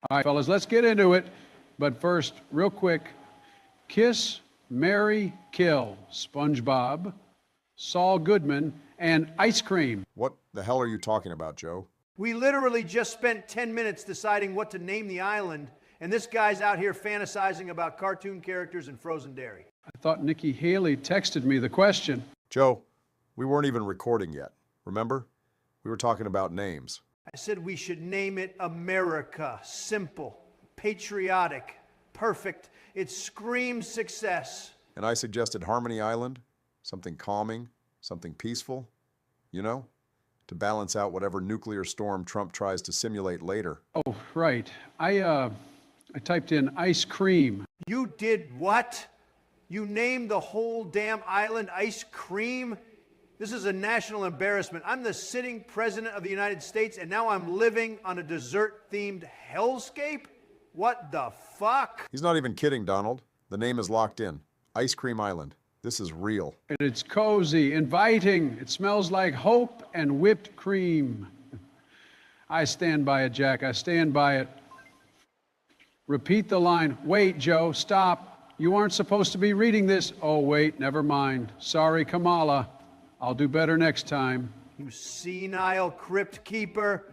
All right, fellas, let's get into it. But first, real quick, kiss, marry, kill. SpongeBob, Saul Goodman, and ice cream. What the hell are you talking about, Joe? We literally just spent 10 minutes deciding what to name the island, and this guy's out here fantasizing about cartoon characters and frozen dairy. I thought Nikki Haley texted me the question. Joe, we weren't even recording yet. Remember? We were talking about names. I said we should name it America. Simple, patriotic, perfect. It screams success. And I suggested Harmony Island, something calming, something peaceful, you know, to balance out whatever nuclear storm Trump tries to simulate later. Oh, right. I typed in ice cream. You did what? You named the whole damn island ice cream? This is a national embarrassment. I'm the sitting president of the United States, and now I'm living on a dessert-themed hellscape? What the fuck? He's not even kidding, Donald. The name is locked in. Ice Cream Island. This is real. And it's cozy, inviting. It smells like hope and whipped cream. I stand by it, Jack. I stand by it. Repeat the line. Wait, Joe, stop. You aren't supposed to be reading this. Oh, wait, never mind. Sorry, Kamala. I'll do better next time. You senile crypt keeper.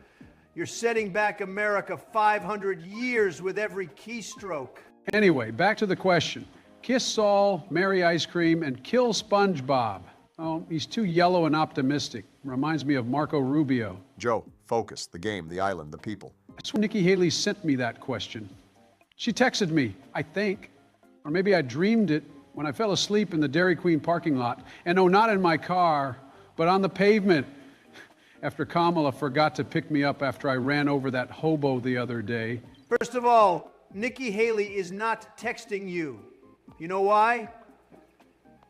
You're setting back America 500 years with every keystroke. Anyway, back to the question. Kiss Saul, marry ice cream, and kill SpongeBob. Oh, he's too yellow and optimistic. Reminds me of Marco Rubio. Joe, focus. The game, the island, the people. That's when Nikki Haley sent me that question. She texted me, I think, or maybe I dreamed it when I fell asleep in the Dairy Queen parking lot. And no, not in my car, but on the pavement, after Kamala forgot to pick me up after I ran over that hobo the other day. First of all, Nikki Haley is not texting you. You know why?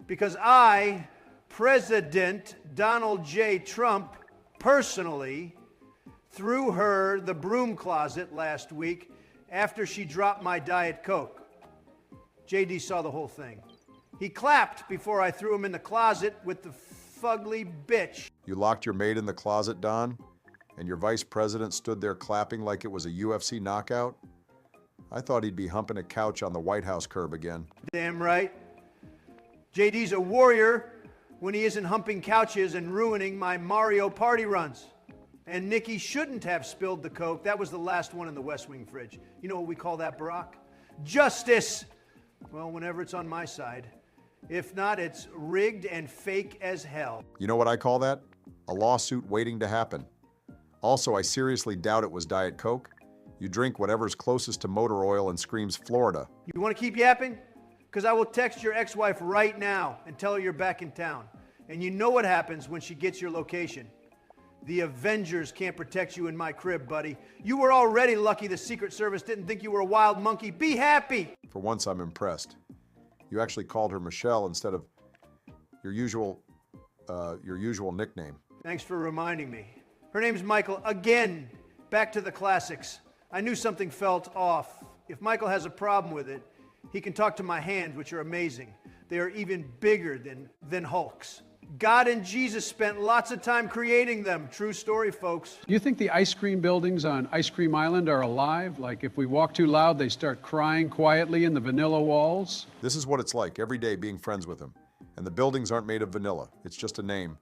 Because I, President Donald J. Trump, personally threw her the broom closet last week after she dropped my Diet Coke. JD saw the whole thing. He clapped before I threw him in the closet with the fugly bitch. You locked your maid in the closet, Don, and your vice president stood there clapping like it was a UFC knockout? I thought he'd be humping a couch on the White House curb again. Damn right. JD's a warrior when he isn't humping couches and ruining my Mario party runs. And Nikki shouldn't have spilled the Coke. That was the last one in the West Wing fridge. You know what we call that, Barack? Justice! Well, whenever it's on my side. If not, it's rigged and fake as hell. You know what I call that? A lawsuit waiting to happen. Also, I seriously doubt it was Diet Coke. You drink whatever's closest to motor oil and screams Florida. You want to keep yapping? Because I will text your ex-wife right now and tell her you're back in town. And you know what happens when she gets your location. The Avengers can't protect you in my crib, buddy. You were already lucky the Secret Service didn't think you were a wild monkey. Be happy! For once, I'm impressed. You actually called her Michelle instead of your usual nickname. Thanks for reminding me. Her name's Michael. Again, back to the classics. I knew something felt off. If Michael has a problem with it, he can talk to my hands, which are amazing. They are even bigger than Hulk's. God and Jesus spent lots of time creating them. True story, folks. Do you think the ice cream buildings on Ice Cream Island are alive? Like if we walk too loud, they start crying quietly in the vanilla walls? This is what it's like every day being friends with him. And the buildings aren't made of vanilla. It's just a name,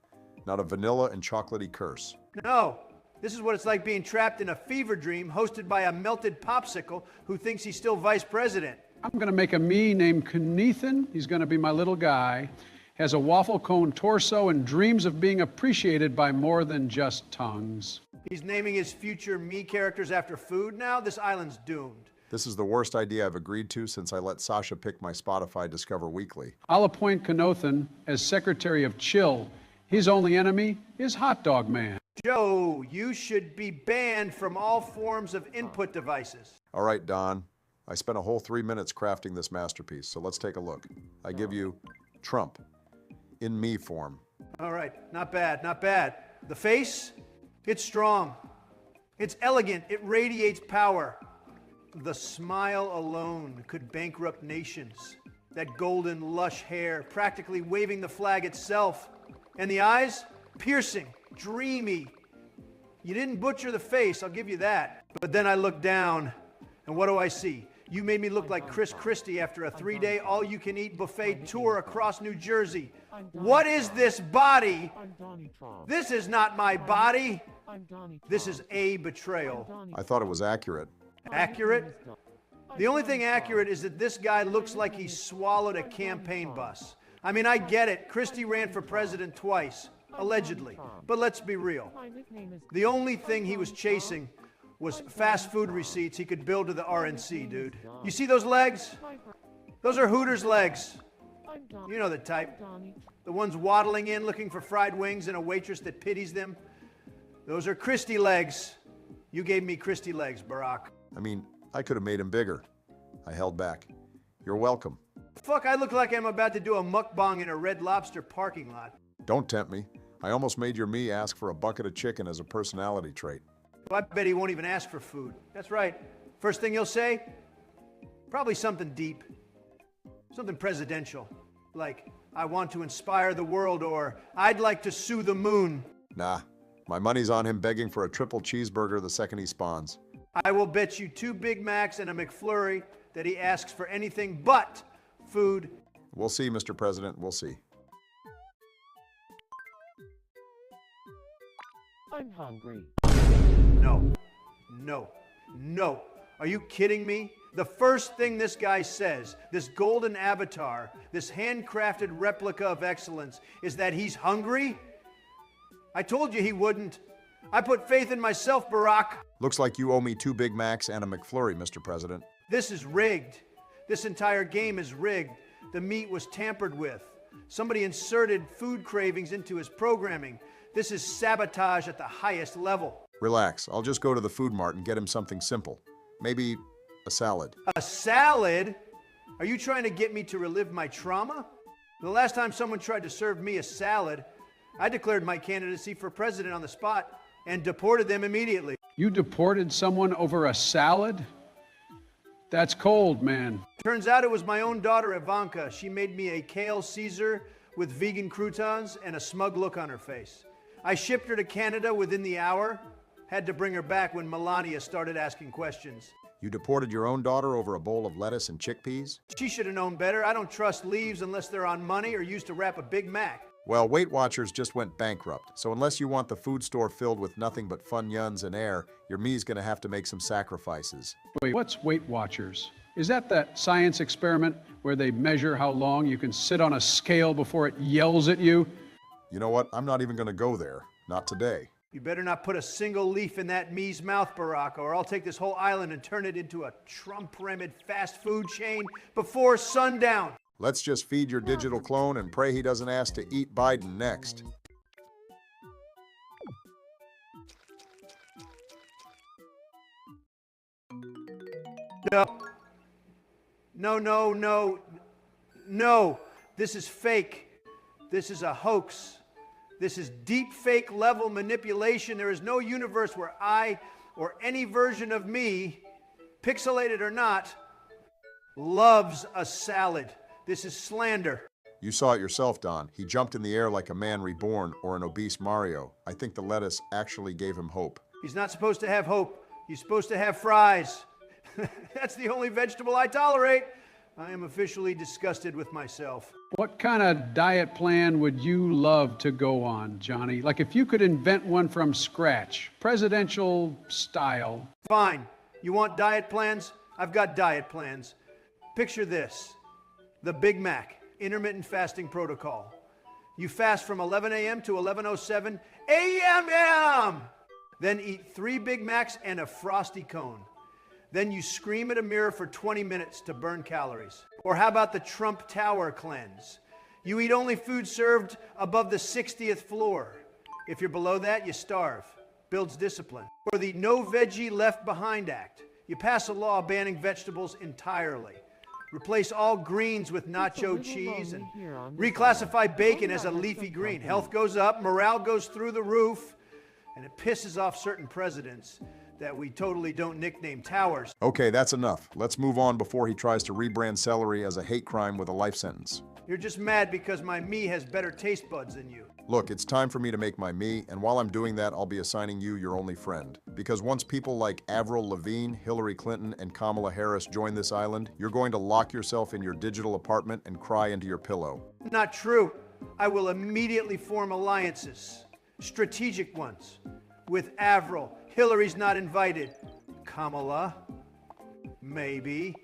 not a vanilla and chocolatey curse. No, this is what it's like being trapped in a fever dream hosted by a melted popsicle who thinks he's still vice president. I'm going to make a me named Kneethan. He's going to be my little guy. Has a waffle cone torso and dreams of being appreciated by more than just tongues. He's naming his future me characters after food now? This island's doomed. This is the worst idea I've agreed to since I let Sasha pick my Spotify Discover Weekly. I'll appoint Knothan as Secretary of Chill. His only enemy is Hot Dog Man. Joe, you should be banned from all forms of input devices. All right, Don. I spent a whole 3 minutes crafting this masterpiece, so let's take a look. I give you Trump. In me form. All right, not bad, not bad. The face, it's strong. It's elegant, it radiates power. The smile alone could bankrupt nations. That golden, lush hair, practically waving the flag itself. And the eyes, piercing, dreamy. You didn't butcher the face, I'll give you that. But then I looked down, And what do I see? You made me look like Chris Christie after a 3-day all-you-can-eat buffet tour across New Jersey. What is this body? This is not my body. This is a betrayal. I thought it was accurate. Accurate? The only thing accurate is that this guy looks like he swallowed a campaign bus. I mean, I get it. Christie ran for president twice, allegedly. But let's be real. The only thing he was chasing was fast food receipts he could bill to the RNC, dude. You see those legs? Those are Hooters legs. You know the type. The ones waddling in looking for fried wings and a waitress that pities them. Those are Christie legs. You gave me Christie legs, Barack. I mean, I could have made him bigger. I held back. You're welcome. Fuck, I look like I'm about to do a mukbang in a Red Lobster parking lot. Don't tempt me. I almost made your me ask for a bucket of chicken as a personality trait. Well, I bet he won't even ask for food. That's right. First thing he'll say? Probably something deep. Something presidential. Like, I want to inspire the world, or I'd like to sue the moon. Nah, my money's on him begging for a triple cheeseburger the second he spawns. I will bet you 2 Big Macs and a McFlurry that he asks for anything but food. We'll see, Mr. President, we'll see. I'm hungry. No. No. No. Are you kidding me? The first thing this guy says, this golden avatar, this handcrafted replica of excellence, is that he's hungry? I told you he wouldn't. I put faith in myself, Barack. Looks like you owe me 2 Big Macs and a McFlurry, Mr. President. This is rigged. This entire game is rigged. The meat was tampered with. Somebody inserted food cravings into his programming. This is sabotage at the highest level. Relax, I'll just go to the food mart and get him something simple. Maybe a salad. A salad? Are you trying to get me to relive my trauma? The last time someone tried to serve me a salad, I declared my candidacy for president on the spot and deported them immediately. You deported someone over a salad? That's cold, man. Turns out it was my own daughter, Ivanka. She made me a kale Caesar with vegan croutons and a smug look on her face. I shipped her to Canada within the hour. Had to bring her back when Melania started asking questions. You deported your own daughter over a bowl of lettuce and chickpeas? She should have known better. I don't trust leaves unless they're on money or used to wrap a Big Mac. Well, Weight Watchers just went bankrupt, so unless you want the food store filled with nothing but fun yuns and air, your me's gonna have to make some sacrifices. Wait, what's Weight Watchers? Is that science experiment where they measure how long you can sit on a scale before it yells at you? You know what? I'm not even gonna go there. Not today. You better not put a single leaf in that Miis mouth, Barack, or I'll take this whole island and turn it into a Trump-remmed fast food chain before sundown. Let's just feed your digital clone and pray he doesn't ask to eat Biden next. No. No, no, no. No. This is fake. This is a hoax. This is deep fake level manipulation. There is no universe where I or any version of me, pixelated or not, loves a salad. This is slander. You saw it yourself, Don. He jumped in the air like a man reborn or an obese Mario. I think the lettuce actually gave him hope. He's not supposed to have hope. He's supposed to have fries. That's the only vegetable I tolerate. I am officially disgusted with myself. What kind of diet plan would you love to go on, Johnny? Like if you could invent one from scratch, presidential style. Fine. You want diet plans? I've got diet plans. Picture this. The Big Mac, intermittent fasting protocol. You fast from 11 a.m. to 11:07 a.m. Then eat 3 Big Macs and a Frosty cone. Then you scream at a mirror for 20 minutes to burn calories. Or how about the Trump Tower cleanse? You eat only food served above the 60th floor. If you're below that, you starve. Builds discipline. Or the No Veggie Left Behind Act. You pass a law banning vegetables entirely. Replace all greens with nacho cheese and reclassify bacon as a leafy green. Health goes up, morale goes through the roof, and it pisses off certain presidents that we totally don't nickname towers. Okay, that's enough. Let's move on before he tries to rebrand celery as a hate crime with a life sentence. You're just mad because my me has better taste buds than you. Look, it's time for me to make my me, and while I'm doing that, I'll be assigning you your only friend. Because once people like Avril Lavigne, Hillary Clinton, and Kamala Harris join this island, you're going to lock yourself in your digital apartment and cry into your pillow. Not true. I will immediately form alliances, strategic ones, with Avril. Hillary's not invited. Kamala, maybe,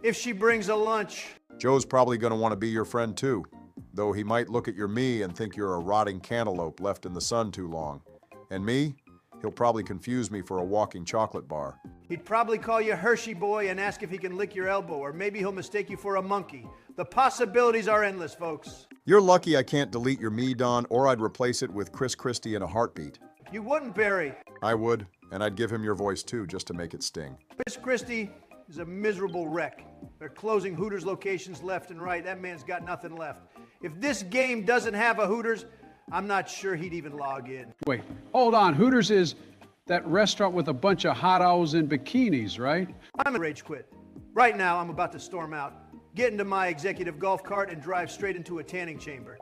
if she brings a lunch. Joe's probably going to want to be your friend too, though he might look at your me and think you're a rotting cantaloupe left in the sun too long. And me? He'll probably confuse me for a walking chocolate bar. He'd probably call you Hershey boy and ask if he can lick your elbow, or maybe he'll mistake you for a monkey. The possibilities are endless, folks. You're lucky I can't delete your me, Don, or I'd replace it with Chris Christie in a heartbeat. You wouldn't, Barry. I would, and I'd give him your voice too, just to make it sting. Chris Christie is a miserable wreck. They're closing Hooters locations left and right. That man's got nothing left. If this game doesn't have a Hooters, I'm not sure he'd even log in. Wait, hold on. Hooters is that restaurant with a bunch of hot owls in bikinis, right? I'm in rage quit. Right now, I'm about to storm out, get into my executive golf cart, and drive straight into a tanning chamber.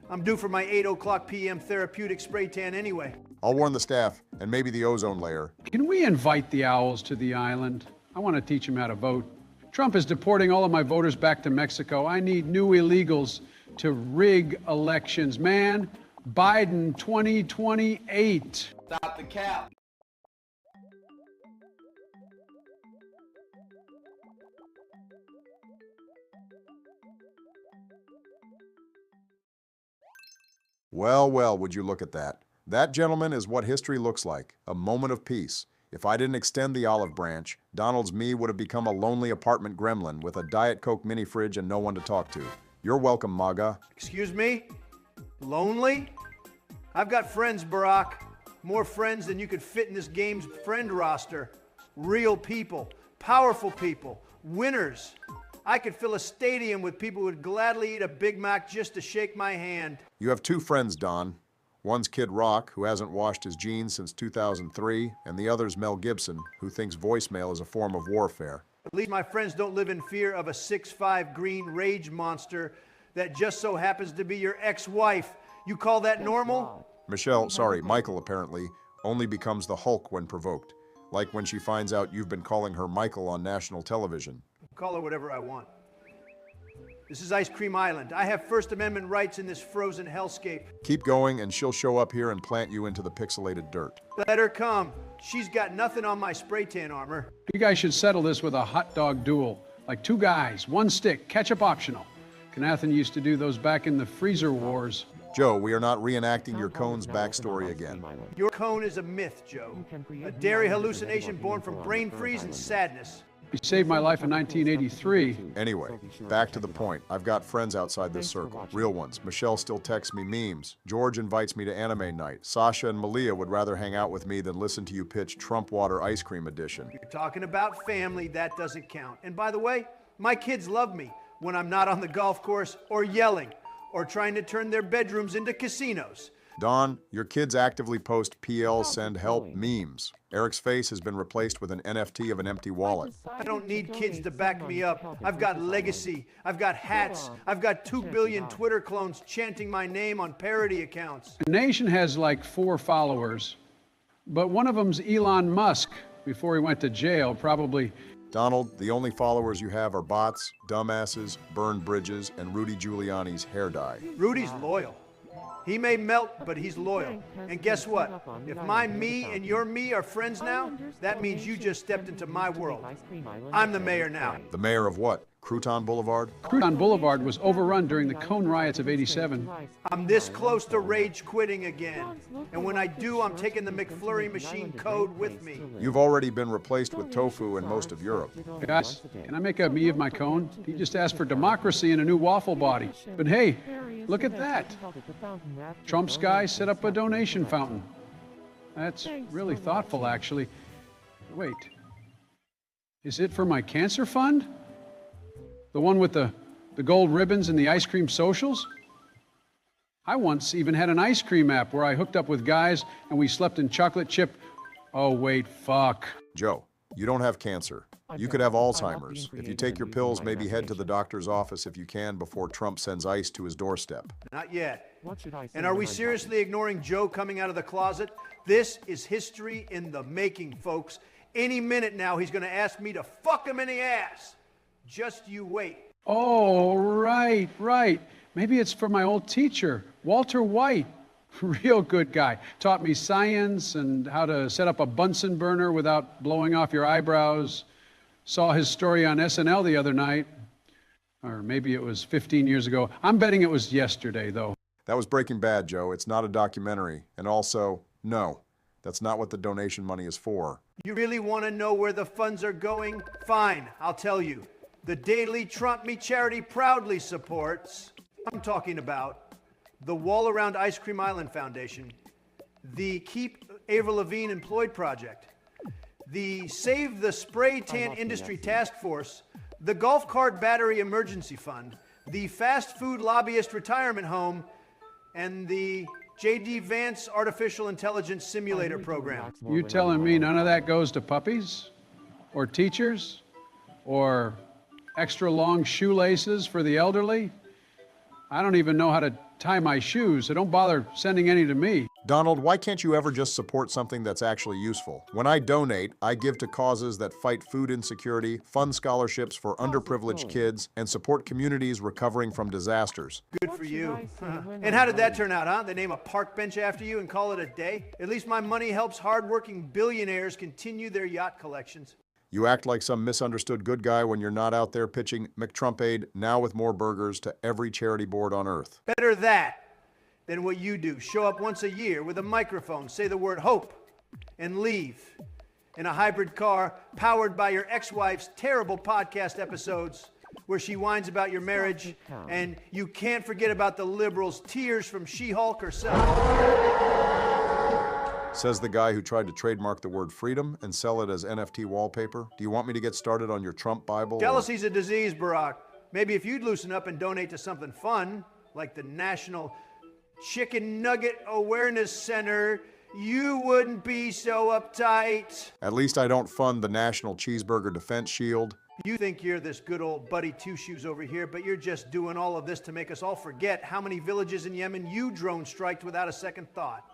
I'm due for my 8:00 p.m. therapeutic spray tan anyway. I'll warn the staff, and maybe the ozone layer. Can we invite the owls to the island? I want to teach them how to vote. Trump is deporting all of my voters back to Mexico. I need new illegals to rig elections. Man, Biden 2028. Stop the cap. Well, well, would you look at that? That, gentlemen, is what history looks like, a moment of peace. If I didn't extend the olive branch, Donald's me would have become a lonely apartment gremlin with a Diet Coke mini fridge and no one to talk to. You're welcome, MAGA. Excuse me? Lonely? I've got friends, Barack. More friends than you could fit in this game's friend roster. Real people, powerful people, winners. I could fill a stadium with people who would gladly eat a Big Mac just to shake my hand. You have two friends, Don. One's Kid Rock, who hasn't washed his jeans since 2003, and the other's Mel Gibson, who thinks voicemail is a form of warfare. At least my friends don't live in fear of a 6'5" green rage monster that just so happens to be your ex-wife. You call that normal? Michael apparently, only becomes the Hulk when provoked. Like when she finds out you've been calling her Michael on national television. Call her whatever I want. This is Ice Cream Island. I have First Amendment rights in this frozen hellscape. Keep going and she'll show up here and plant you into the pixelated dirt. Let her come. She's got nothing on my spray tan armor. You guys should settle this with a hot dog duel. Like two guys, one stick, ketchup optional. Knathan used to do those back in the freezer wars. Joe, we are not reenacting your cone's backstory again. Your cone is a myth, Joe. A dairy hallucination born from brain freeze and sadness. He saved my life in 1983. Anyway, back to the point. I've got friends outside this circle, real ones. Michelle still texts me memes. George invites me to anime night. Sasha and Malia would rather hang out with me than listen to you pitch Trump Water Ice Cream Edition. You're talking about family, that doesn't count. And by the way, my kids love me when I'm not on the golf course or yelling or trying to turn their bedrooms into casinos. Don, your kids actively post PL send help memes. Eric's face has been replaced with an NFT of an empty wallet. I don't need kids to back me up. I've got legacy. I've got hats. I've got 2 billion Twitter clones chanting my name on parody accounts. The nation has like 4 followers, but one of them's Elon Musk. Before he went to jail, probably. Donald, the only followers you have are bots, dumbasses, burned bridges, and Rudy Giuliani's hair dye. Rudy's loyal. He may melt, but he's loyal. And guess what? If my me and your me are friends now, that means you just stepped into my world. I'm the mayor now. The mayor of what? Crouton Boulevard? Crouton Boulevard was overrun during the Cone riots of '87. I'm this close to rage quitting again. And when I do, I'm taking the McFlurry machine code with me. You've already been replaced with tofu in most of Europe. Guys, can I make a me of my cone? He just asked for democracy and a new waffle body. But hey, look at that. Trump's guy set up a donation fountain. That's really thoughtful, actually. Wait, is it for my cancer fund? The one with the gold ribbons and the ice cream socials? I once even had an ice cream app where I hooked up with guys and we slept in chocolate chip Oh, wait, fuck. Joe, you don't have cancer. You could have Alzheimer's. If you take your pills, maybe head to the doctor's office if you can before Trump sends ICE to his doorstep. Not yet. What should I say? And are we seriously ignoring Joe coming out of the closet? This is history in the making, folks. Any minute now, he's going to ask me to fuck him in the ass. Just you wait. Oh, right, right. Maybe it's for my old teacher, Walter White. Real good guy. Taught me science and how to set up a Bunsen burner without blowing off your eyebrows. Saw his story on SNL the other night. Or maybe it was 15 years ago. I'm betting it was yesterday, though. That was Breaking Bad, Joe. It's not a documentary. And also, no, that's not what the donation money is for. You really want to know where the funds are going? Fine, I'll tell you. The Daily Trump Me charity proudly supports, I'm talking about the Wall Around Ice Cream Island Foundation, the Keep Avril Lavigne Employed Project, the Save the Spray Tan Industry Task Force, the Golf Cart Battery Emergency Fund, the Fast Food Lobbyist Retirement Home, and the J.D. Vance Artificial Intelligence Simulator Program. You telling me none of that goes to puppies? Or teachers? Or extra long shoelaces for the elderly? I don't even know how to tie my shoes, so don't bother sending any to me. Donald, why can't you ever just support something that's actually useful? When I donate, I give to causes that fight food insecurity, fund scholarships for underprivileged kids, and support communities recovering from disasters. Good for you. And how did that turn out, huh? They name a park bench after you and call it a day? At least my money helps hardworking billionaires continue their yacht collections. You act like some misunderstood good guy when you're not out there pitching McTrumpaid, now with more burgers, to every charity board on earth. Better that than what you do. Show up once a year with a microphone, say the word hope, and leave in a hybrid car powered by your ex-wife's terrible podcast episodes where she whines about your marriage, and you can't forget about the liberals' tears from She-Hulk herself. Says the guy who tried to trademark the word freedom and sell it as NFT wallpaper. Do you want me to get started on your Trump Bible? Jealousy's a disease, Barack. Maybe if you'd loosen up and donate to something fun, like the National Chicken Nugget Awareness Center, you wouldn't be so uptight. At least I don't fund the National Cheeseburger Defense Shield. You think you're this good old buddy two-shoes over here, but you're just doing all of this to make us all forget how many villages in Yemen you drone-striked without a second thought.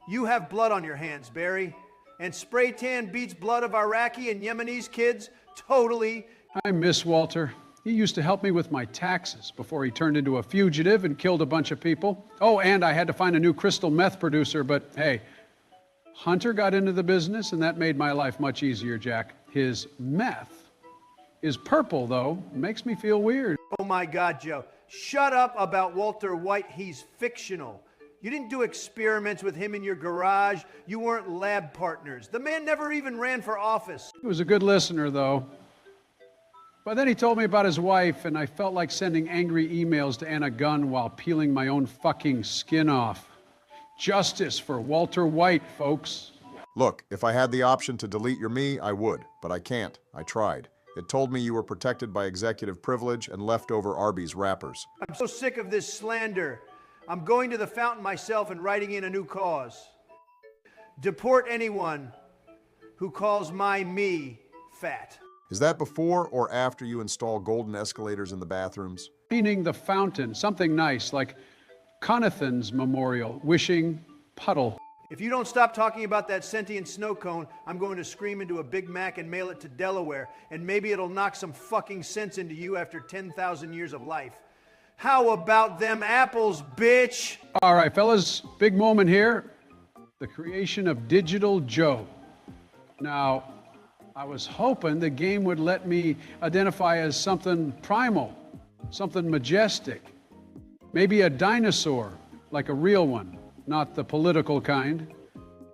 You have blood on your hands, Barry, and spray tan beats blood of Iraqi and Yemenis kids totally. I miss Walter. He used to help me with my taxes before he turned into a fugitive and killed a bunch of people. Oh, and I had to find a new crystal meth producer, but hey, Hunter got into the business and that made my life much easier, Jack. His meth is purple, though. It makes me feel weird. Oh my God, Joe. Shut up about Walter White. He's fictional. You didn't do experiments with him in your garage. You weren't lab partners. The man never even ran for office. He was a good listener, though. But then he told me about his wife, and I felt like sending angry emails to Anna Gunn while peeling my own fucking skin off. Justice for Walter White, folks. Look, if I had the option to delete your me, I would, but I can't. I tried. It told me you were protected by executive privilege and leftover Arby's wrappers. I'm so sick of this slander. I'm going to the fountain myself and writing in a new cause. Deport anyone who calls my me fat. Is that before or after you install golden escalators in the bathrooms? Meaning the fountain, something nice, like Conathan's Memorial, wishing puddle. If you don't stop talking about that sentient snow cone, I'm going to scream into a Big Mac and mail it to Delaware, and maybe it'll knock some fucking sense into you after 10,000 years of life. How about them apples, bitch? All right, fellas, big moment here. The creation of Digital Joe. Now, I was hoping the game would let me identify as something primal, something majestic. Maybe a dinosaur, like a real one, not the political kind.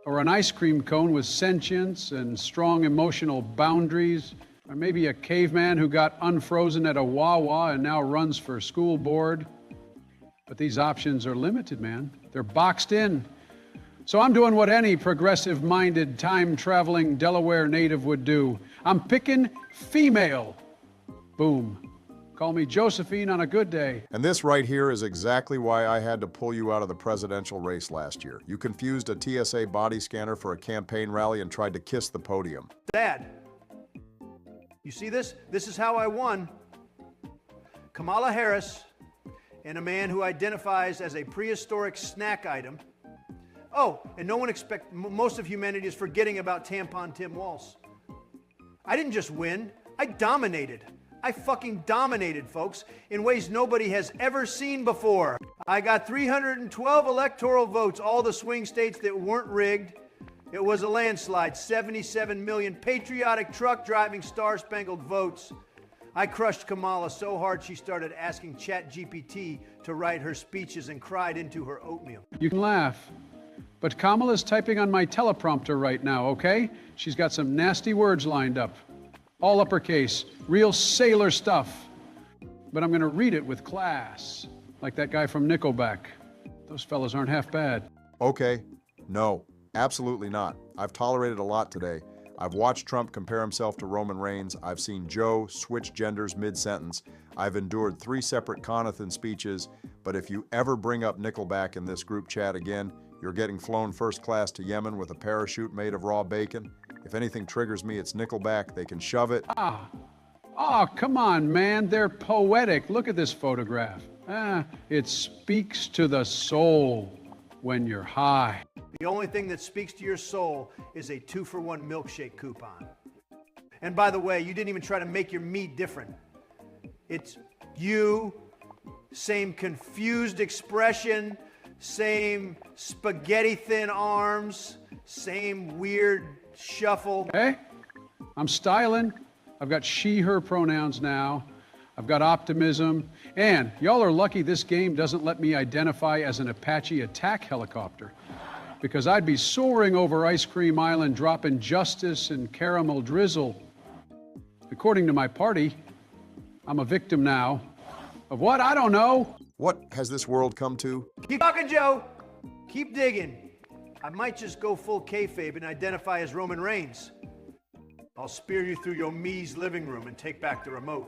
Or an ice cream cone with sentience and strong emotional boundaries. Or maybe a caveman who got unfrozen at a Wawa and now runs for school board. But these options are limited, man. They're boxed in. So I'm doing what any progressive-minded, time-traveling Delaware native would do. I'm picking female. Boom. Call me Josephine on a good day. And this right here is exactly why I had to pull you out of the presidential race last year. You confused a TSA body scanner for a campaign rally and tried to kiss the podium. Dad, you see this? This is how I won. Kamala Harris and a man who identifies as a prehistoric snack item. Oh, and no one most of humanity is forgetting about Tampon Tim Walz. I didn't just win, I dominated. I fucking dominated, folks, in ways nobody has ever seen before. I got 312 electoral votes, all the swing states that weren't rigged. It was a landslide, 77 million patriotic truck driving star-spangled votes. I crushed Kamala so hard she started asking ChatGPT to write her speeches and cried into her oatmeal. You can laugh, but Kamala's typing on my teleprompter right now, okay? She's got some nasty words lined up. All uppercase, real sailor stuff. But I'm going to read it with class, like that guy from Nickelback. Those fellas aren't half bad. Okay, no, absolutely not. I've tolerated a lot today. I've watched Trump compare himself to Roman Reigns. I've seen Joe switch genders mid-sentence. I've endured 3 separate Conathan speeches. But if you ever bring up Nickelback in this group chat again, you're getting flown first class to Yemen with a parachute made of raw bacon. If anything triggers me, it's Nickelback. They can shove it. Oh, come on, man. They're poetic. Look at this photograph. It speaks to the soul when you're high. The only thing that speaks to your soul is a 2-for-1 milkshake coupon. And by the way, you didn't even try to make your meat different. It's you, same confused expression, same spaghetti thin arms, same weird shuffle. Hey, I'm styling. I've got she, her pronouns now. I've got optimism. And y'all are lucky this game doesn't let me identify as an Apache attack helicopter, because I'd be soaring over Ice Cream Island dropping justice and caramel drizzle. According to my party, I'm a victim now. Of what? I don't know. What has this world come to? Keep talking, Joe. Keep digging. I might just go full kayfabe and identify as Roman Reigns. I'll spear you through your Miis living room and take back the remote.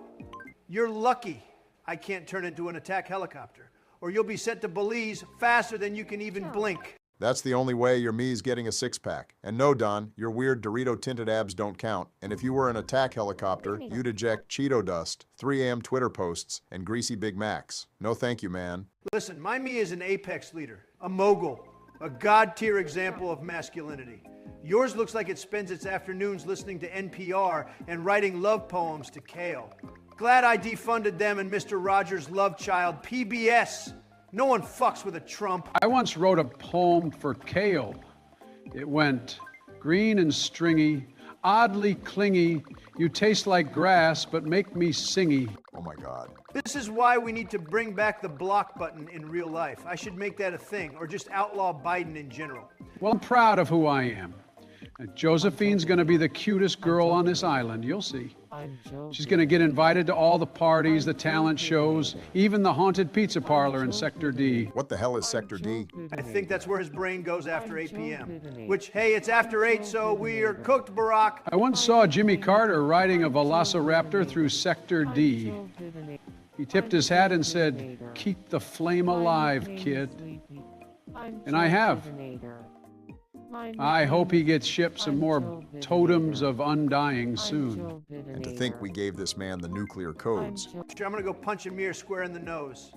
You're lucky I can't turn into an attack helicopter, or you'll be sent to Belize faster than you can even blink. That's the only way your me's getting a 6-pack. And no, Don, your weird Dorito-tinted abs don't count. And if you were an attack helicopter, you'd eject Cheeto dust, 3 a.m. Twitter posts, and greasy Big Macs. No thank you, man. Listen, my me is an apex leader, a mogul, a god-tier example of masculinity. Yours looks like it spends its afternoons listening to NPR and writing love poems to Kale. Glad I defunded them and Mr. Rogers' love child, PBS. No one fucks with a Trump. I once wrote a poem for Kale. It went, green and stringy, oddly clingy, you taste like grass but make me singy. Oh my God. This is why we need to bring back the block button in real life. I should make that a thing, or just outlaw Biden in general. Well, I'm proud of who I am. Josephine's going to be the cutest girl on this island, you'll see. She's going to get invited to all the parties, the talent shows, even the haunted pizza parlor in Sector D. What the hell is Sector D? I think that's where his brain goes after 8 p.m. Which, hey, it's after 8, so we are cooked, Barack. I once saw Jimmy Carter riding a velociraptor through Sector D. He tipped his hat and said, "Keep the flame alive, kid." And I have. I hope he gets shipped some more totems of undying soon. And to think we gave this man the nuclear codes. Sure, I'm gonna go punch Amir square in the nose.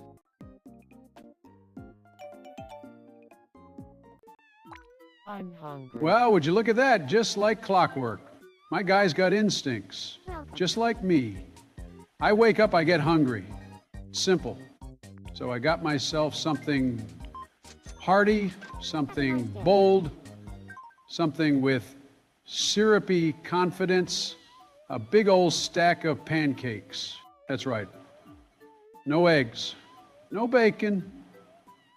I'm hungry. Well, would you look at that? Just like clockwork. My guy's got instincts, just like me. I wake up, I get hungry. Simple. So I got myself something hearty, something bold, something with syrupy confidence, a big old stack of pancakes. That's right. No eggs, no bacon,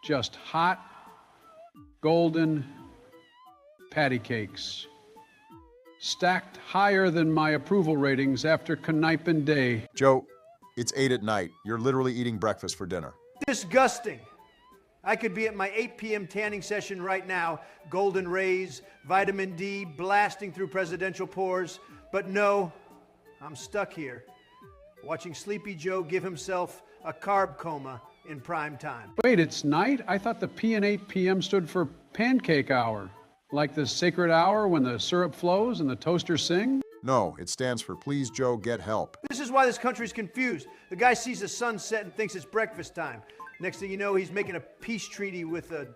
just hot, golden patty cakes. Stacked higher than my approval ratings after Kneipen Day. Joe, it's 8 at night. You're literally eating breakfast for dinner. Disgusting. I could be at my 8 p.m. tanning session right now, golden rays, vitamin D blasting through presidential pores, but no, I'm stuck here. watching Sleepy Joe give himself a carb coma in prime time. Wait, it's night? I thought the P and 8 p.m. stood for pancake hour. Like the sacred hour when the syrup flows and the toasters sing? No, it stands for Please Joe, Get Help. This is why this country's confused. The guy sees the sun set and thinks it's breakfast time. Next thing you know, he's making a peace treaty with a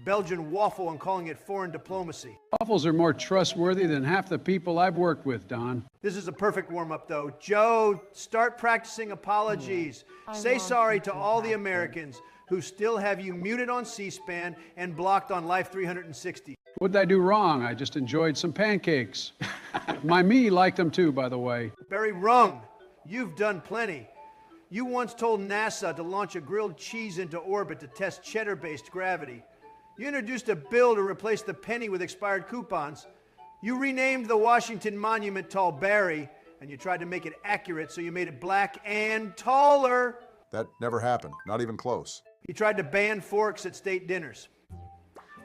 Belgian waffle and calling it foreign diplomacy. Waffles are more trustworthy than half the people I've worked with, Don. This is a perfect warm-up, though. Joe, start practicing apologies. Say sorry to all the Americans who still have you muted on C-SPAN and blocked on Life 360. What did I do wrong? I just enjoyed some pancakes. My me liked them too, by the way. Barry Rung, you've done plenty. You once told NASA to launch a grilled cheese into orbit to test cheddar-based gravity. You introduced a bill to replace the penny with expired coupons. You renamed the Washington Monument Tall Barry, and you tried to make it accurate, so you made it black and taller. That never happened, not even close. He tried to ban forks at state dinners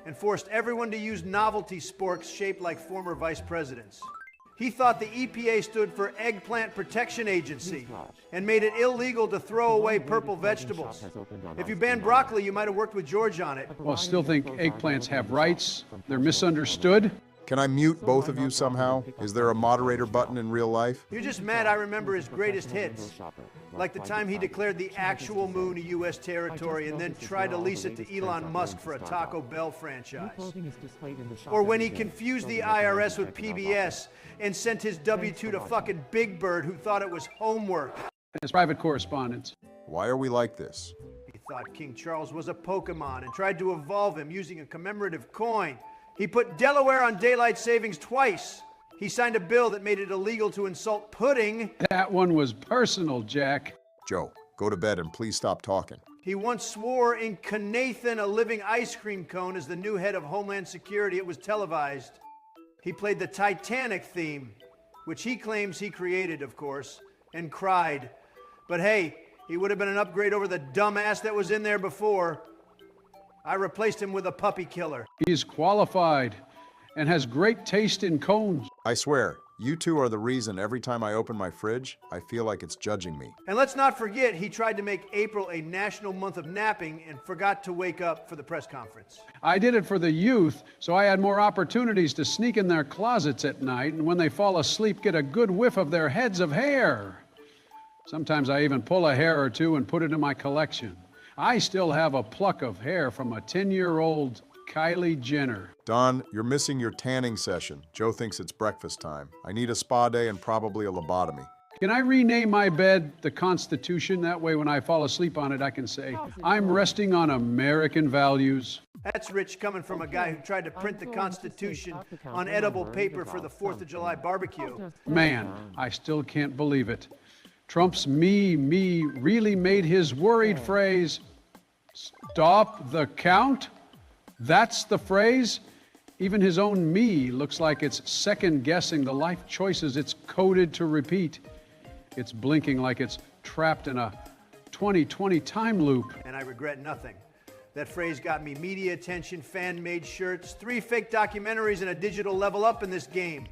and forced everyone to use novelty sporks shaped like former vice presidents. He thought the EPA stood for Eggplant Protection Agency and made it illegal to throw away purple vegetables. If you banned broccoli, you might have worked with George on it. Well, still think eggplants have rights? They're misunderstood? Can I mute both of you somehow? Is there a moderator button in real life? You're just mad I remember his greatest hits, like the time he declared the actual moon a U.S. territory and then tried to lease it to Elon Musk for a Taco Bell franchise. Or when he confused the IRS with PBS and sent his W-2 to fucking Big Bird, who thought it was homework. As private correspondence. Why are we like this? He thought King Charles was a Pokemon and tried to evolve him using a commemorative coin. He put Delaware on daylight savings twice. He signed a bill that made it illegal to insult pudding. That one was personal, Jack. Joe, go to bed and please stop talking. He once swore in Knathan, a living ice cream cone, as the new head of Homeland Security. It was televised. He played the Titanic theme, which he claims he created, of course, and cried. But hey, he would have been an upgrade over the dumbass that was in there before. I replaced him with a puppy killer. He's qualified and has great taste in cones. I swear, you two are the reason every time I open my fridge, I feel like it's judging me. And let's not forget, he tried to make April a national month of napping and forgot to wake up for the press conference. I did it for the youth, so I had more opportunities to sneak in their closets at night and when they fall asleep, get a good whiff of their heads of hair. Sometimes I even pull a hair or two and put it in my collection. I still have a pluck of hair from a 10-year-old Kylie Jenner. Don, you're missing your tanning session. Joe thinks it's breakfast time. I need a spa day and probably a lobotomy. Can I rename my bed the Constitution? That way when I fall asleep on it, I can say, I'm resting on American values. That's rich coming from a guy who tried to print the Constitution on edible paper for the 4th of July barbecue. Man, I still can't believe it. Trump's me really made his worried phrase, stop the count? That's the phrase? Even his own me looks like it's second-guessing the life choices it's coded to repeat. It's blinking like it's trapped in a 2020 time loop. And I regret nothing. That phrase got me media attention, fan-made shirts, 3 fake documentaries, and a digital level up in this game.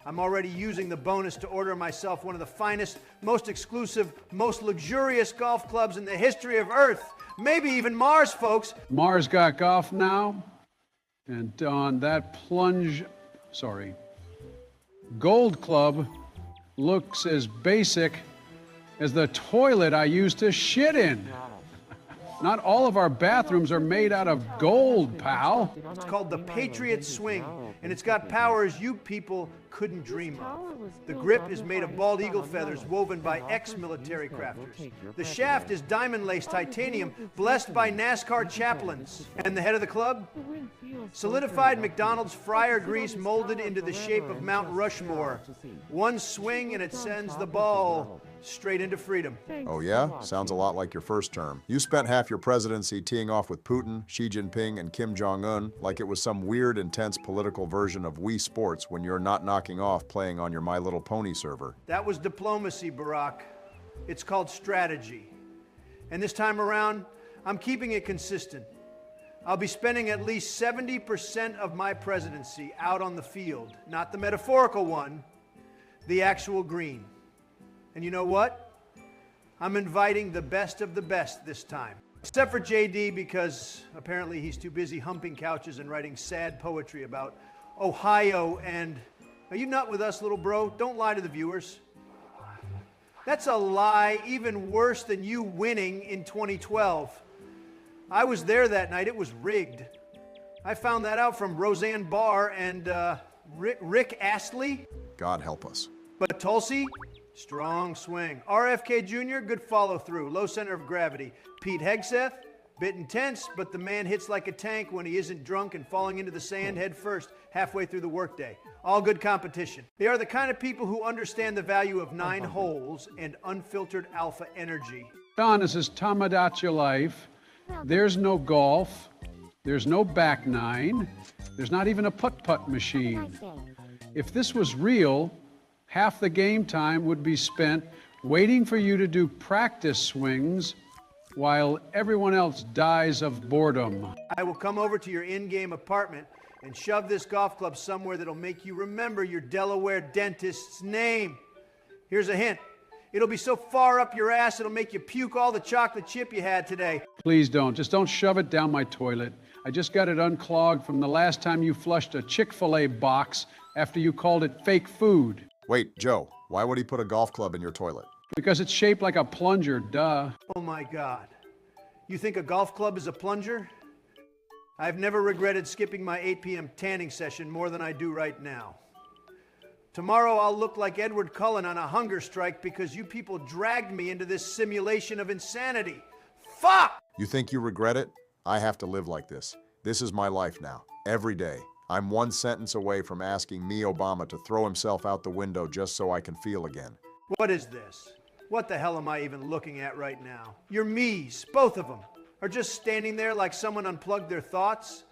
I'm already using the bonus to order myself one of the finest, most exclusive, most luxurious golf clubs in the history of Earth. Maybe even Mars, folks. Mars got golf now? And Don, that Gold Club looks as basic as the toilet I used to shit in. Not all of our bathrooms are made out of gold, pal. It's called the Patriot Swing, and it's got powers you people couldn't dream of. The grip is made of bald eagle feathers woven by ex-military crafters. The shaft is diamond-laced titanium blessed by NASCAR chaplains. And the head of the club? Solidified McDonald's fryer grease molded into the shape of Mount Rushmore. One swing and it sends the ball straight into freedom. Oh yeah? Sounds a lot like your first term. You spent half your presidency teeing off with Putin, Xi Jinping, and Kim Jong-un like it was some weird, intense political version of Wii Sports when you're not knocking off playing on your My Little Pony server. That was diplomacy, Barack. It's called strategy. And this time around, I'm keeping it consistent. I'll be spending at least 70% of my presidency out on the field. Not the metaphorical one, the actual green. And you know what? I'm inviting the best of the best this time. Except for JD, because apparently he's too busy humping couches and writing sad poetry about Ohio and... Are you not with us, little bro? Don't lie to the viewers. That's a lie even worse than you winning in 2012. I was there that night. It was rigged. I found that out from Roseanne Barr and Rick Astley. God help us. But Tulsi, strong swing. RFK Jr., good follow through, low center of gravity. Pete Hegseth, bit intense, but the man hits like a tank when he isn't drunk and falling into the sand head first halfway through the workday. All good competition. They are the kind of people who understand the value of 9 holes and unfiltered alpha energy. Don, this is Tomodachi Life. There's no golf. There's no back nine. There's not even a putt-putt machine. If this was real, half the game time would be spent waiting for you to do practice swings while everyone else dies of boredom. I will come over to your in-game apartment and shove this golf club somewhere that'll make you remember your Delaware dentist's name. Here's a hint. It'll be so far up your ass it'll make you puke all the chocolate chip you had today. Please don't. Just don't shove it down my toilet. I just got it unclogged from the last time you flushed a Chick-fil-A box after you called it fake food. Wait, Joe, why would he put a golf club in your toilet? Because it's shaped like a plunger, duh. Oh my God. You think a golf club is a plunger? I've never regretted skipping my 8 p.m. tanning session more than I do right now. Tomorrow I'll look like Edward Cullen on a hunger strike because you people dragged me into this simulation of insanity. Fuck! You think you regret it? I have to live like this. This is my life now, every day. I'm one sentence away from asking me, Obama, to throw himself out the window just so I can feel again. What is this? What the hell am I even looking at right now? Your Miis, both of them, are just standing there like someone unplugged their thoughts?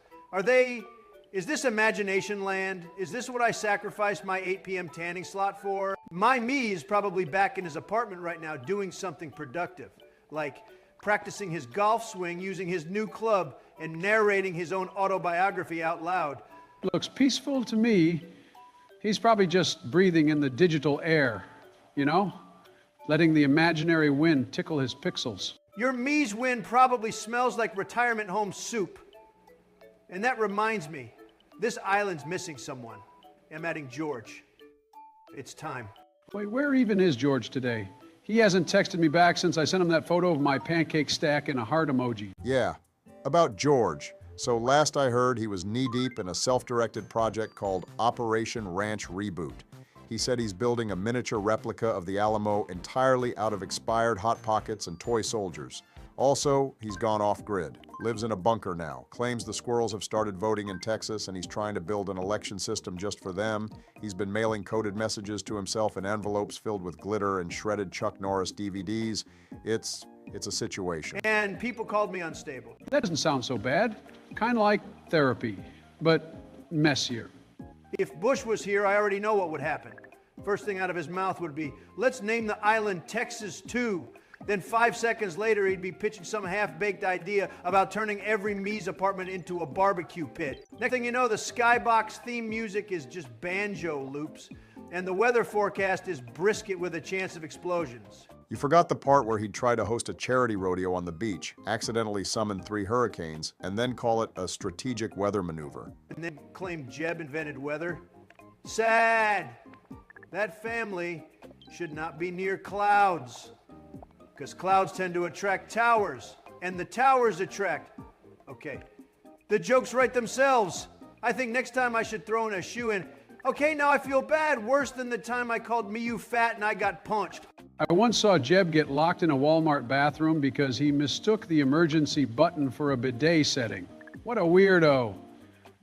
Is this imagination land? Is this what I sacrificed my 8 p.m. tanning slot for? My Miis is probably back in his apartment right now doing something productive, like practicing his golf swing using his new club and narrating his own autobiography out loud. Looks peaceful to me. He's probably just breathing in the digital air, you know? Letting the imaginary wind tickle his pixels. Your Miis wind probably smells like retirement home soup. And that reminds me, this island's missing someone. I'm adding George. It's time. Wait, where even is George today? He hasn't texted me back since I sent him that photo of my pancake stack and a heart emoji. Yeah, about George. So last I heard, he was knee-deep in a self-directed project called Operation Ranch Reboot. He said he's building a miniature replica of the Alamo entirely out of expired Hot Pockets and toy soldiers. Also, he's gone off-grid, lives in a bunker now, claims the squirrels have started voting in Texas and he's trying to build an election system just for them. He's been mailing coded messages to himself in envelopes filled with glitter and shredded Chuck Norris DVDs. It's a situation. And people called me unstable. That doesn't sound so bad. Kind of like therapy, but messier. If Bush was here, I already know what would happen. First thing out of his mouth would be, let's name the island Texas 2. Then 5 seconds later, he'd be pitching some half-baked idea about turning every Miis apartment into a barbecue pit. Next thing you know, the Skybox theme music is just banjo loops, and the weather forecast is brisket with a chance of explosions. You forgot the part where he'd try to host a charity rodeo on the beach, accidentally summon 3 hurricanes, and then call it a strategic weather maneuver. And then claim Jeb invented weather. Sad. That family should not be near clouds, because clouds tend to attract towers, and the towers attract. Okay, the jokes write themselves. I think next time I should throw in a shoe in. Okay, now I feel bad, worse than the time I called Miu fat and I got punched. I once saw Jeb get locked in a Walmart bathroom because he mistook the emergency button for a bidet setting. What a weirdo.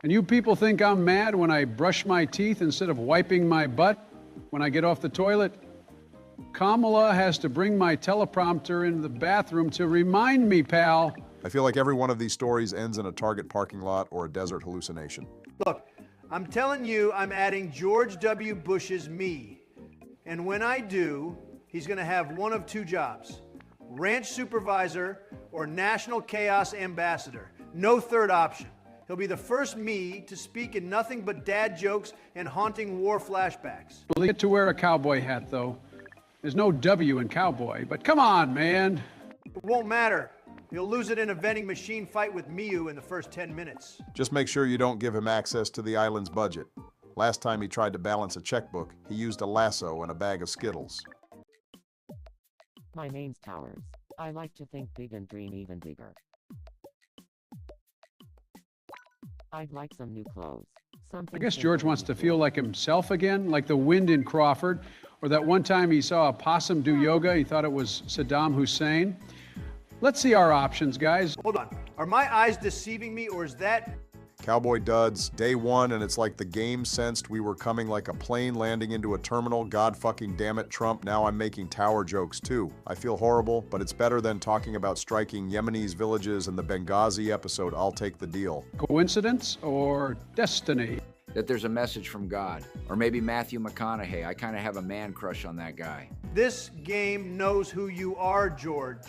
And you people think I'm mad when I brush my teeth instead of wiping my butt when I get off the toilet? Kamala has to bring my teleprompter into the bathroom to remind me, pal. I feel like every one of these stories ends in a Target parking lot or a desert hallucination. Look, I'm telling you, I'm adding George W. Bush's me. And when I do, he's going to have one of 2 jobs: ranch supervisor or national chaos ambassador. No third option. He'll be the first me to speak in nothing but dad jokes and haunting war flashbacks. Well, they get to wear a cowboy hat, though. There's no W in cowboy, but come on, man. It won't matter. He'll lose it in a vending machine fight with Miu in the first 10 minutes. Just make sure you don't give him access to the island's budget. Last time he tried to balance a checkbook, he used a lasso and a bag of Skittles. My name's Towers. I like to think big and dream even bigger. I'd like some new clothes. I guess George wants to feel like himself again, like the wind in Crawford, or that one time he saw a possum do yoga, he thought it was Saddam Hussein. Let's see our options, guys. Hold on. Are my eyes deceiving me, or is that... Cowboy duds, day one, and it's like the game sensed we were coming like a plane landing into a terminal. God fucking damn it, Trump, now I'm making tower jokes too. I feel horrible, but it's better than talking about striking Yemenis villages in the Benghazi episode, I'll take the deal. Coincidence or destiny? That there's a message from God. Or maybe Matthew McConaughey. I kind of have a man crush on that guy. This game knows who you are, George.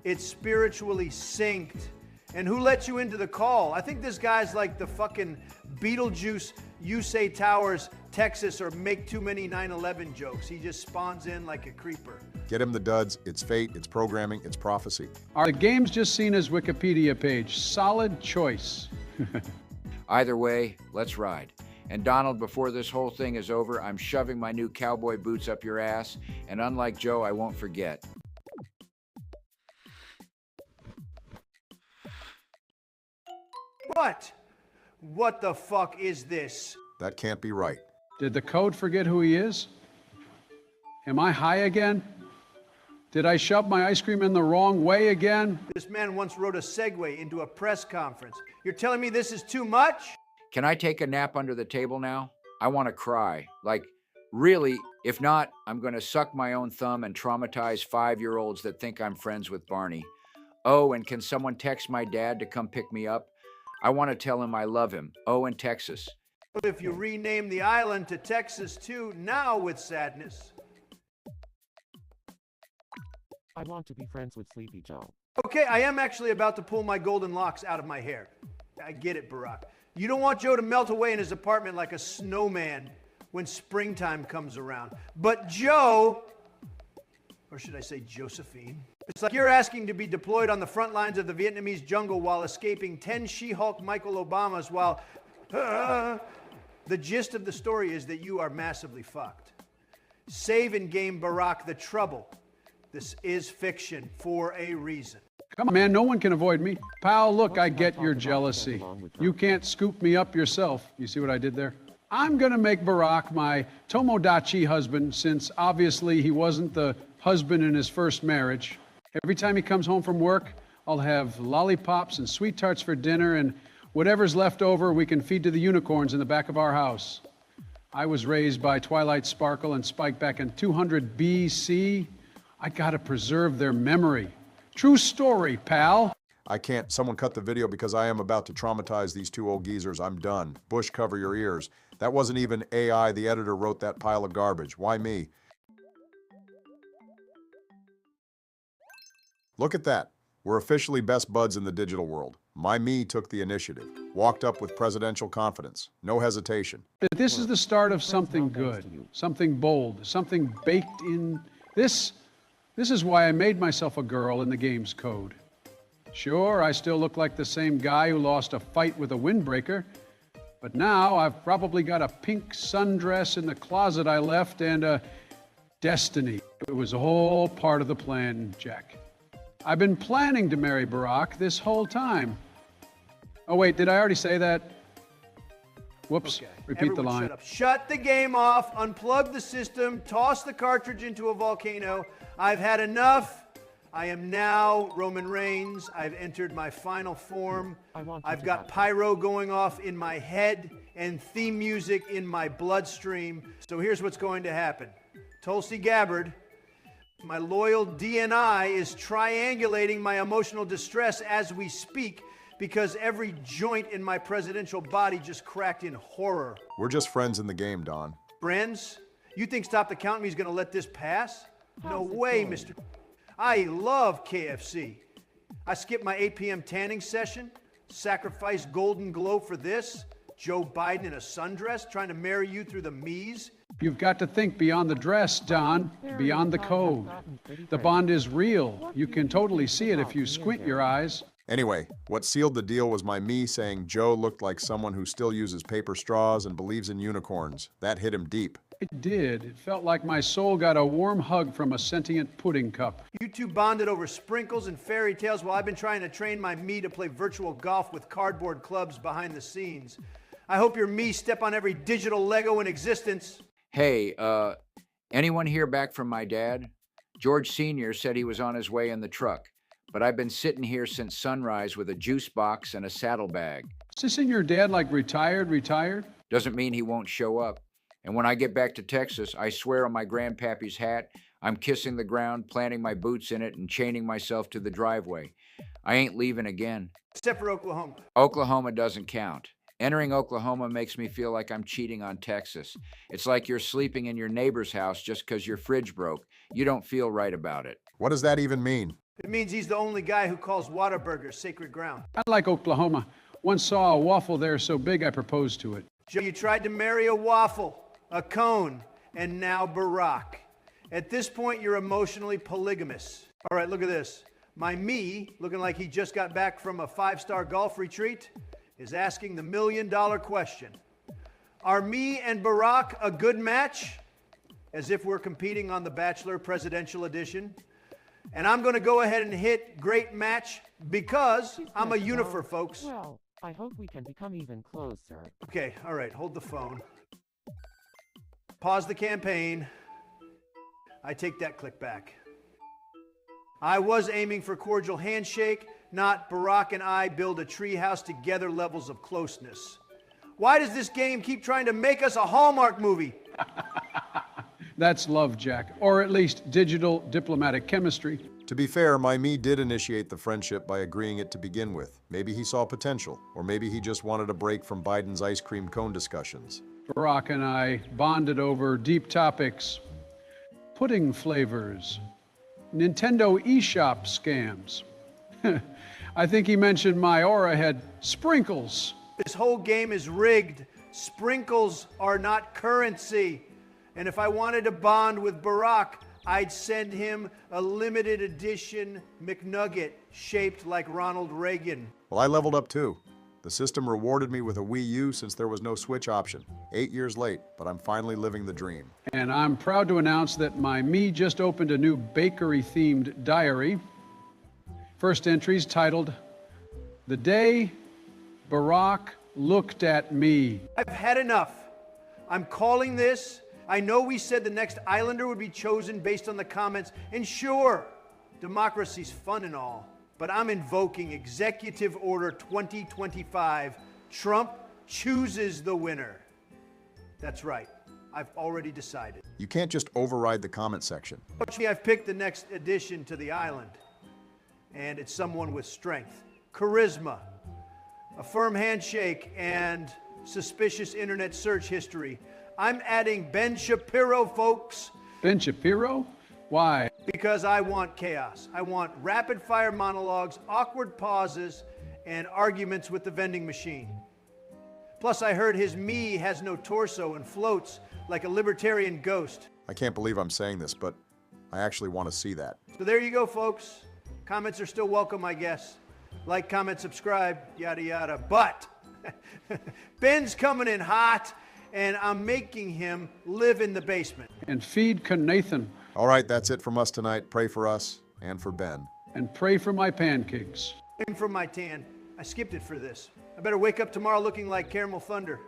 It's spiritually synced. And who let you into the call? I think this guy's like the fucking Beetlejuice, you say Towers, Texas, or make too many 9/11 jokes. He just spawns in like a creeper. Get him the duds, it's fate, it's programming, it's prophecy. Are the games just seen as Wikipedia page? Solid choice. Either way, let's ride. And Donald, before this whole thing is over, I'm shoving my new cowboy boots up your ass, and unlike Joe, I won't forget. What? What the fuck is this? That can't be right. Did the code forget who he is? Am I high again? Did I shove my ice cream in the wrong way again? This man once wrote a segue into a press conference. You're telling me this is too much? Can I take a nap under the table now? I want to cry. Like, really, if not, I'm going to suck my own thumb and traumatize 5-year-olds that think I'm friends with Barney. Oh, and can someone text my dad to come pick me up? I want to tell him I love him. Oh, in Texas. If you rename the island to Texas too, now with sadness. I want to be friends with Sleepy Joe. Okay, I am actually about to pull my golden locks out of my hair. I get it, Barack. You don't want Joe to melt away in his apartment like a snowman when springtime comes around. But Joe, or should I say Josephine, it's like you're asking to be deployed on the front lines of the Vietnamese jungle while escaping 10 She-Hulk Michael Obamas while... The gist of the story is that you are massively fucked. Save in game Barack the trouble. This is fiction for a reason. Come on, man, no one can avoid me. Pal, look, I get your jealousy. You can't scoop me up yourself. You see what I did there? I'm gonna make Barack my Tomodachi husband, since obviously he wasn't the husband in his first marriage. Every time he comes home from work, I'll have lollipops and sweet tarts for dinner, and whatever's left over we can feed to the unicorns in the back of our house. I was raised by Twilight Sparkle and Spike back in 200 BC. I gotta preserve their memory. True story, pal. I can't. Someone cut the video because I am about to traumatize these two old geezers. I'm done. Bush, cover your ears. That wasn't even AI. The editor wrote that pile of garbage. Why me? Look at that. We're officially best buds in the digital world. My me took the initiative. Walked up with presidential confidence. No hesitation. This is the start of something good, something bold, something baked in. This is why I made myself a girl in the game's code. Sure, I still look like the same guy who lost a fight with a windbreaker, but now I've probably got a pink sundress in the closet I left and a destiny. It was all part of the plan, Jack. I've been planning to marry Barack this whole time. Oh wait, did I already say that? Whoops, Okay, repeat the everyone line. Shut up. Shut the game off, unplug the system, toss the cartridge into a volcano. I've had enough. I am now Roman Reigns. I've entered my final form. I've got pyro going off in my head and theme music in my bloodstream. So here's what's going to happen. Tulsi Gabbard, my loyal DNI, is triangulating my emotional distress as we speak because every joint in my presidential body just cracked in horror. We're just friends in the game, Don. Friends, you think Stop the Count Me is going to let this pass? No way, Mr. I love KFC. I skipped my 8 p.m. tanning session, sacrificed Golden Glow for this. Joe Biden in a sundress trying to marry you through the Miis. You've got to think beyond the dress, Don, beyond the code. The bond is real. You can totally see it if you squint your eyes. Anyway, what sealed the deal was my me saying Joe looked like someone who still uses paper straws and believes in unicorns. That hit him deep. It did. It felt like my soul got a warm hug from a sentient pudding cup. You two bonded over sprinkles and fairy tales while I've been trying to train my me to play virtual golf with cardboard clubs behind the scenes. I hope your me step on every digital Lego in existence. Hey, anyone hear back from my dad? George Sr. said he was on his way in the truck, but I've been sitting here since sunrise with a juice box and a saddlebag. Isn't your dad like retired? Doesn't mean he won't show up. And when I get back to Texas, I swear on my grandpappy's hat, I'm kissing the ground, planting my boots in it, and chaining myself to the driveway. I ain't leaving again. Except for Oklahoma. Oklahoma doesn't count. Entering Oklahoma makes me feel like I'm cheating on Texas. It's like you're sleeping in your neighbor's house just because your fridge broke. You don't feel right about it. What does that even mean? It means he's the only guy who calls Whataburger sacred ground. I like Oklahoma. Once saw a waffle there so big I proposed to it. Joe, you tried to marry a waffle, a cone, and now Barack. At this point, you're emotionally polygamous. All right, look at this. My me, looking like he just got back from a 5-star golf retreat, is asking the $1 million question. Are me and Barack a good match? As if we're competing on The Bachelor Presidential Edition. And I'm going to go ahead and hit great match because I'm a unifer, folks. Well, I hope we can become even closer. Okay, all right, hold the phone. Pause the campaign. I take that click back. I was aiming for cordial handshake, not Barack and I build a treehouse together levels of closeness. Why does this game keep trying to make us a Hallmark movie? That's love, Jack, or at least digital diplomatic chemistry. To be fair, my me did initiate the friendship by agreeing it to begin with. Maybe he saw potential, or maybe he just wanted a break from Biden's ice cream cone discussions. Barack and I bonded over deep topics, pudding flavors, Nintendo eShop scams. I think he mentioned my aura had sprinkles. This whole game is rigged. Sprinkles are not currency. And if I wanted to bond with Barack, I'd send him a limited edition McNugget shaped like Ronald Reagan. Well, I leveled up too. The system rewarded me with a Wii U since there was no Switch option. 8 years late, but I'm finally living the dream. And I'm proud to announce that my me just opened a new bakery-themed diary. First entry's titled, "The Day Barack Looked at Me." I've had enough. I'm calling this. I know we said the next Islander would be chosen based on the comments, and sure, democracy's fun and all, but I'm invoking Executive Order 2025. Trump chooses the winner. That's right. I've already decided. You can't just override the comment section. Actually, I've picked the next addition to the island, and it's someone with strength, charisma, a firm handshake, and suspicious internet search history. I'm adding Ben Shapiro, folks. Ben Shapiro? Why? Because I want chaos. I want rapid-fire monologues, awkward pauses, and arguments with the vending machine. Plus, I heard his me has no torso and floats like a libertarian ghost. I can't believe I'm saying this, but I actually want to see that. So there you go, folks. Comments are still welcome, I guess. Like, comment, subscribe, yada, yada. But Ben's coming in hot, and I'm making him live in the basement. And feed Nathan. All right, that's it from us tonight. Pray for us and for Ben. And pray for my pancakes. And from my tan. I skipped it for this. I better wake up tomorrow looking like Caramel Thunder.